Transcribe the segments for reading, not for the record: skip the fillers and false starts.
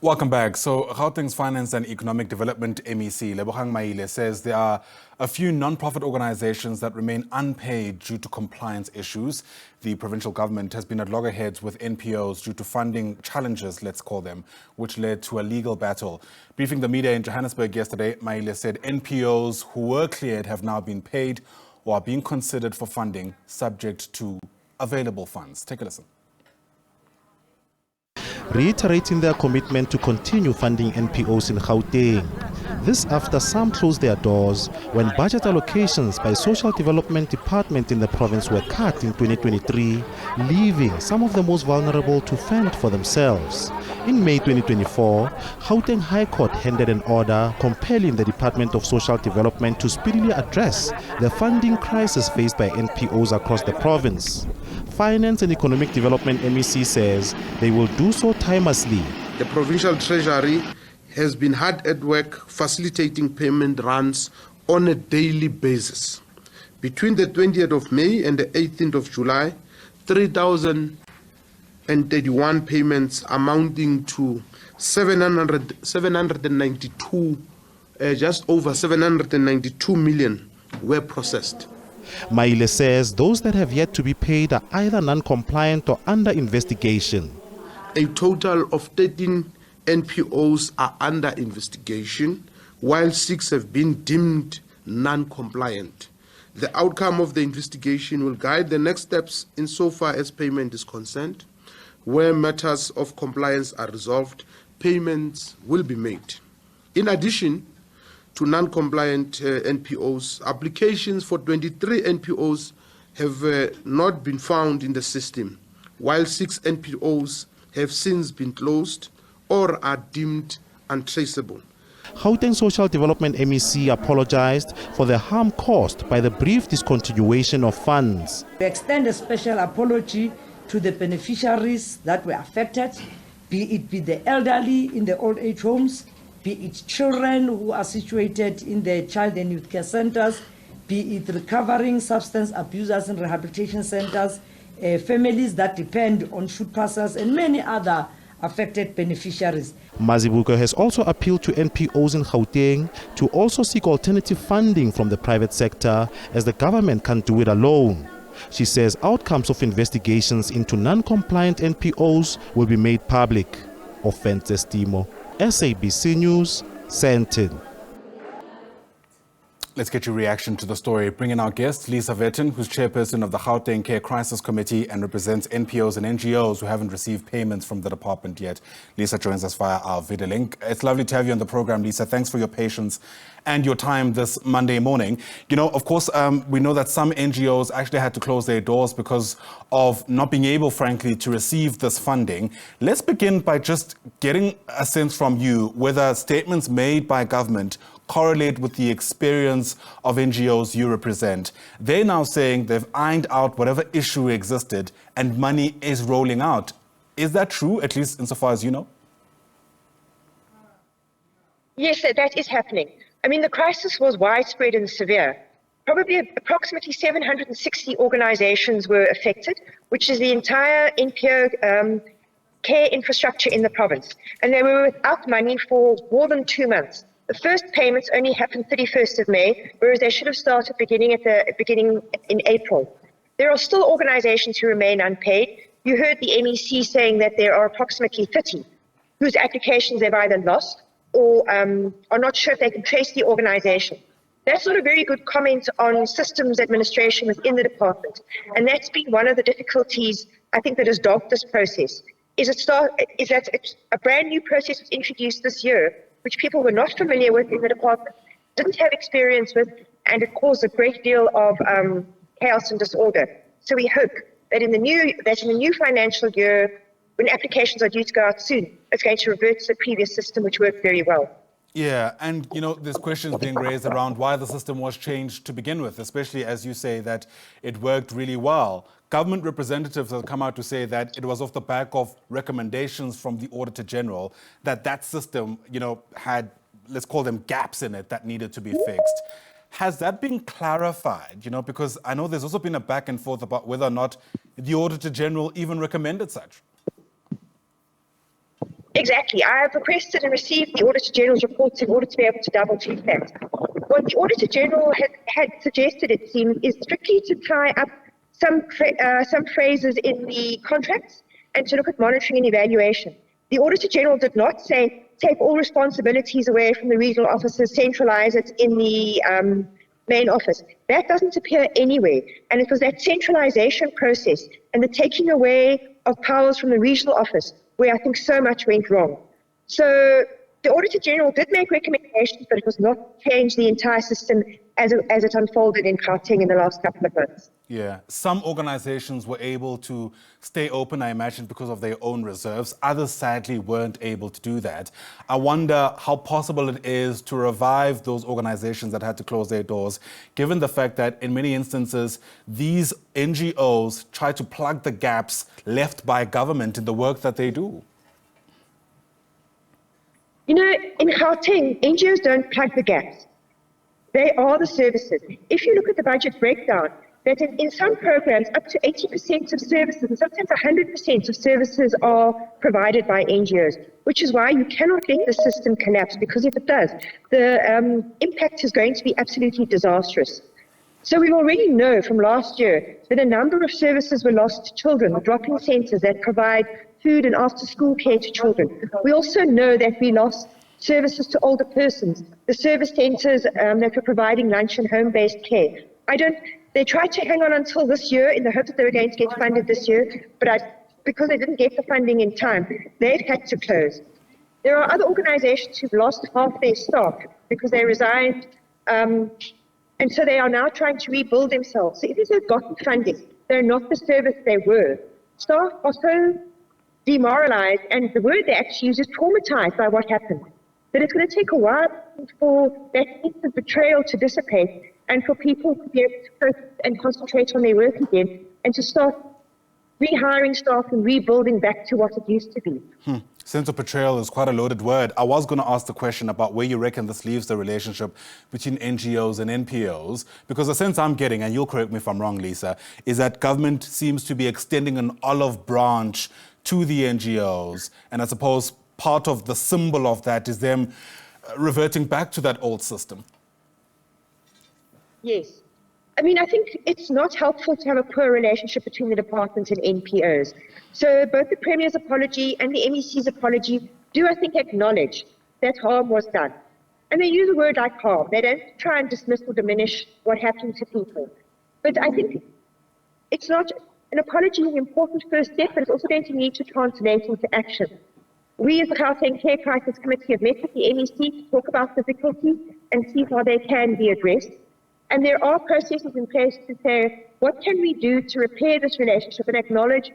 Welcome back. So Gauteng's Finance and Economic Development MEC, Lebogang Maile, says there are a few non-profit organizations that remain unpaid due to compliance issues. The provincial government has been at loggerheads with NPOs due to funding challenges, let's call them, which led to a legal battle. Briefing the media in Johannesburg yesterday, Maile said NPOs who were cleared have now been paid or are being considered for funding subject to available funds. Take a listen. Reiterating their commitment to continue funding NPOs in Gauteng. This after some closed their doors when budget allocations by Social Development Department in the province were cut in 2023, leaving some of the most vulnerable to fend for themselves. In May 2024, Gauteng High Court handed an order compelling the Department of Social Development to speedily address the funding crisis faced by NPOs across the province. Finance and Economic Development MEC says they will do so timelessly. The Provincial Treasury has been hard at work facilitating payment runs on a daily basis. Between the 20th of May and the 18th of July, 3,031 payments amounting to 792, just over 792 million were processed. Maile says those that have yet to be paid are either non-compliant or under investigation. A total of 13 NPOs are under investigation, while 6 have been deemed non-compliant. The outcome of the investigation will guide the next steps insofar as payment is concerned. Where matters of compliance are resolved, payments will be made. In addition to non-compliant NPOs, applications for 23 NPOs have not been found in the system, while 6 NPOs have since been closed or are deemed untraceable. Gauteng Social Development MEC apologized for the harm caused by the brief discontinuation of funds. We extend a special apology to the beneficiaries that were affected, be it the elderly in the old age homes, be it children who are situated in the child and youth care centers, be it recovering substance abusers in rehabilitation centers, families that depend on shoot passers, and many other affected beneficiaries. Mazibuko has also appealed to NPOs in Gauteng to also seek alternative funding from the private sector, as the government can't do it alone. She says outcomes of investigations into non-compliant NPOs will be made public. Offenses Timo, SABC News, Vetten. Let's get your reaction to the story. Bring in our guest, Lisa Vetten, who's chairperson of the Gauteng Care Crisis Committee and represents NPOs and NGOs who haven't received payments from the department yet. Lisa joins us via our video link. It's lovely to have you on the program, Lisa. Thanks for your patience and your time this Monday morning. You know, of course, we know that some NGOs actually had to close their doors because of not being able, frankly, to receive this funding. Let's begin by just getting a sense from you whether statements made by government correlate with the experience of NGOs you represent. They're now saying they've ironed out whatever issue existed and money is rolling out. Is that true, at least insofar as you know? Yes, that is happening. I mean, the crisis was widespread and severe. Probably approximately 760 organizations were affected, which is the entire NPO care infrastructure in the province. And they were without money for more than 2 months. The first payments only happened 31st of May, whereas they should have started beginning in April. There are still organizations who remain unpaid. You heard the MEC saying that there are approximately 30 whose applications they've either lost or are not sure if they can trace the organization. That's not a very good comment on systems administration within the department. And that's been one of the difficulties, I think, that has dogged this process. Is that a brand new process was introduced this year, which people were not familiar with in the department, didn't have experience with, and it caused a great deal of chaos and disorder. So we hope that in the new financial year, when applications are due to go out soon, it's going to revert to the previous system, which worked very well. Yeah, and you know, there's questions being raised around why the system was changed to begin with, especially as you say that it worked really well. Government representatives have come out to say that it was off the back of recommendations from the Auditor General that system, you know, had, let's call them gaps in it that needed to be fixed. Has that been clarified? You know, because I know there's also been a back and forth about whether or not the Auditor General even recommended such. Exactly. I have requested and received the Auditor General's reports in order to be able to double check that. What the Auditor General had suggested, it seems, is strictly to tie up some phrases in the contracts and to look at monitoring and evaluation. The Auditor General did not say take all responsibilities away from the regional offices, centralise it in the main office. That doesn't appear anywhere. And it was that centralisation process and the taking away of powers from the regional office where I think so much went wrong. So the Auditor General did make recommendations, but it was not change the entire system as it unfolded in Gauteng in the last couple of months. Yeah, some organizations were able to stay open, I imagine, because of their own reserves. Others, sadly, weren't able to do that. I wonder how possible it is to revive those organizations that had to close their doors, given the fact that in many instances, these NGOs try to plug the gaps left by government in the work that they do. You know, in Gauteng, NGOs don't plug the gaps. They are the services. If you look at the budget breakdown, that in some programs, up to 80% of services, and sometimes 100% of services are provided by NGOs, which is why you cannot let the system collapse, because if it does, the impact is going to be absolutely disastrous. So we already know from last year that a number of services were lost to children, the drop-in centres that provide food and after-school care to children. We also know that we lost services to older persons, the service centres that were providing lunch and home-based care. They tried to hang on until this year in the hope that they were going to get funded this year, but because they didn't get the funding in time, they've had to close. There are other organisations who've lost half their staff because they resigned, and so they are now trying to rebuild themselves. So even if they've gotten funding, they're not the service they were. Staff are so demoralised, and the word they actually use is traumatised by what happened, that it's going to take a while for that sense of betrayal to dissipate and for people to be able to focus and concentrate on their work again and to start rehiring staff and rebuilding back to what it used to be. Sense of betrayal is quite a loaded word. I was going to ask the question about where you reckon this leaves the relationship between NGOs and NPOs, because the sense I'm getting, and you'll correct me if I'm wrong, Lisa, is that government seems to be extending an olive branch to the NGOs, and I suppose part of the symbol of that is them reverting back to that old system. Yes. I mean, I think it's not helpful to have a poor relationship between the department and NPOs. So both the Premier's apology and the MEC's apology do, I think, acknowledge that harm was done. And they use a word like harm. They don't try and dismiss or diminish what happened to people. But I think it's not an apology is an important first step, but it's also going to need to translate into action. We as the Gauteng Care Crisis Committee have met with the MEC to talk about difficulties and see how they can be addressed. And there are processes in place to say, what can we do to repair this relationship and acknowledge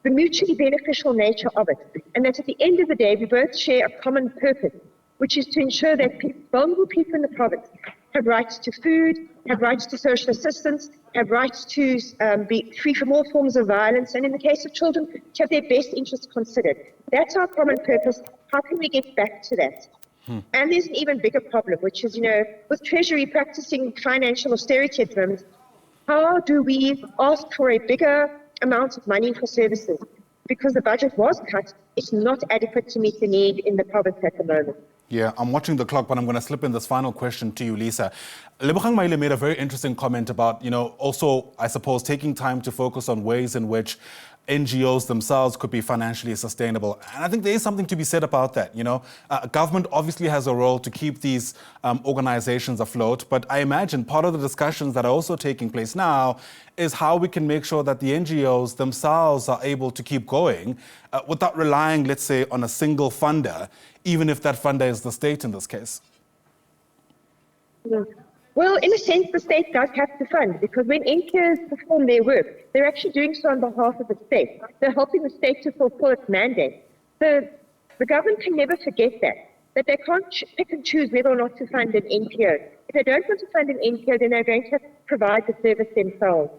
the mutually beneficial nature of it? And that at the end of the day, we both share a common purpose, which is to ensure that vulnerable people in the province have rights to food, have rights to social assistance, have rights to be free from all forms of violence, and in the case of children, to have their best interests considered. That's our common purpose. How can we get back to that? And there's an even bigger problem, which is, with Treasury practicing financial austerity at the moment, how do we ask for a bigger amount of money for services? Because the budget was cut, it's not adequate to meet the need in the province at the moment. Yeah, I'm watching the clock, but I'm going to slip in this final question to you, Lisa. Lebogang Maile made a very interesting comment about, also, I suppose, taking time to focus on ways in which NGOs themselves could be financially sustainable. And I think there is something to be said about that. Government obviously has a role to keep these organizations afloat, but I imagine part of the discussions that are also taking place now is how we can make sure that the NGOs themselves are able to keep going without relying, let's say, on a single funder, even if that funder is the state in this case. Well, in a sense, the state does have to fund, because when NPOs perform their work, they're actually doing so on behalf of the state. They're helping the state to fulfill its mandate. The government can never forget that they can't pick and choose whether or not to fund an NPO. If they don't want to fund an NPO, then they're going to have to provide the service themselves.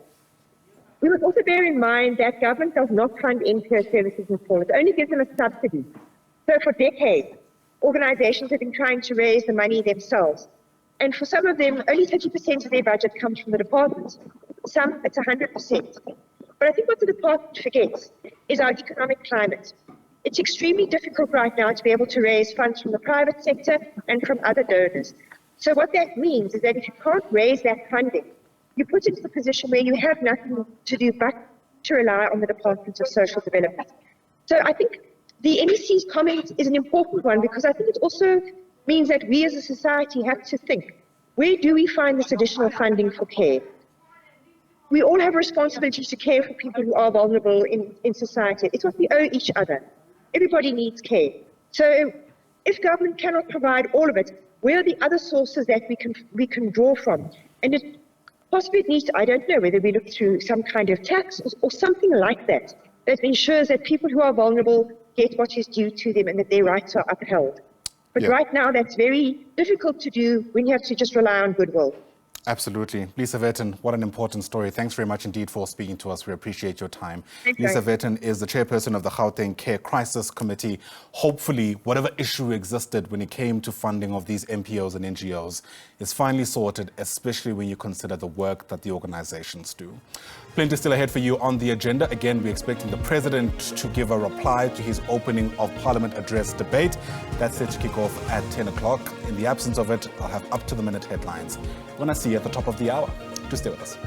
We must also bear in mind that government does not fund NPO services in full. It only gives them a subsidy. So for decades, organizations have been trying to raise the money themselves. And for some of them, only 30% of their budget comes from the department. Some, it's 100%. But I think what the department forgets is our economic climate. It's extremely difficult right now to be able to raise funds from the private sector and from other donors. So what that means is that if you can't raise that funding, you put into the position where you have nothing to do but to rely on the Department of Social Development. So I think the NEC's comment is an important one, because I think it also means that we as a society have to think, where do we find this additional funding for care? We all have a responsibility to care for people who are vulnerable in society. It's what we owe each other. Everybody needs care. So if government cannot provide all of it, where are the other sources that we can draw from? And it possibly needs to, I don't know, whether we look through some kind of tax or something like that, that ensures that people who are vulnerable get what is due to them and that their rights are upheld. But right now, that's very difficult to do when you have to just rely on goodwill. Absolutely. Lisa Vetten, what an important story. Thanks very much indeed for speaking to us. We appreciate your time. Thank Lisa you. Vetten is the chairperson of the Gauteng Care Crisis Committee. Hopefully, whatever issue existed when it came to funding of these NPOs and NGOs is finally sorted, especially when you consider the work that the organizations do. Plenty still ahead for you on the agenda. Again, we're expecting the president to give a reply to his opening of Parliament address debate. That's set to kick off at 10 o'clock. In the absence of it, I'll have up-to-the-minute headlines when I see you at the top of the hour. Do stay with us.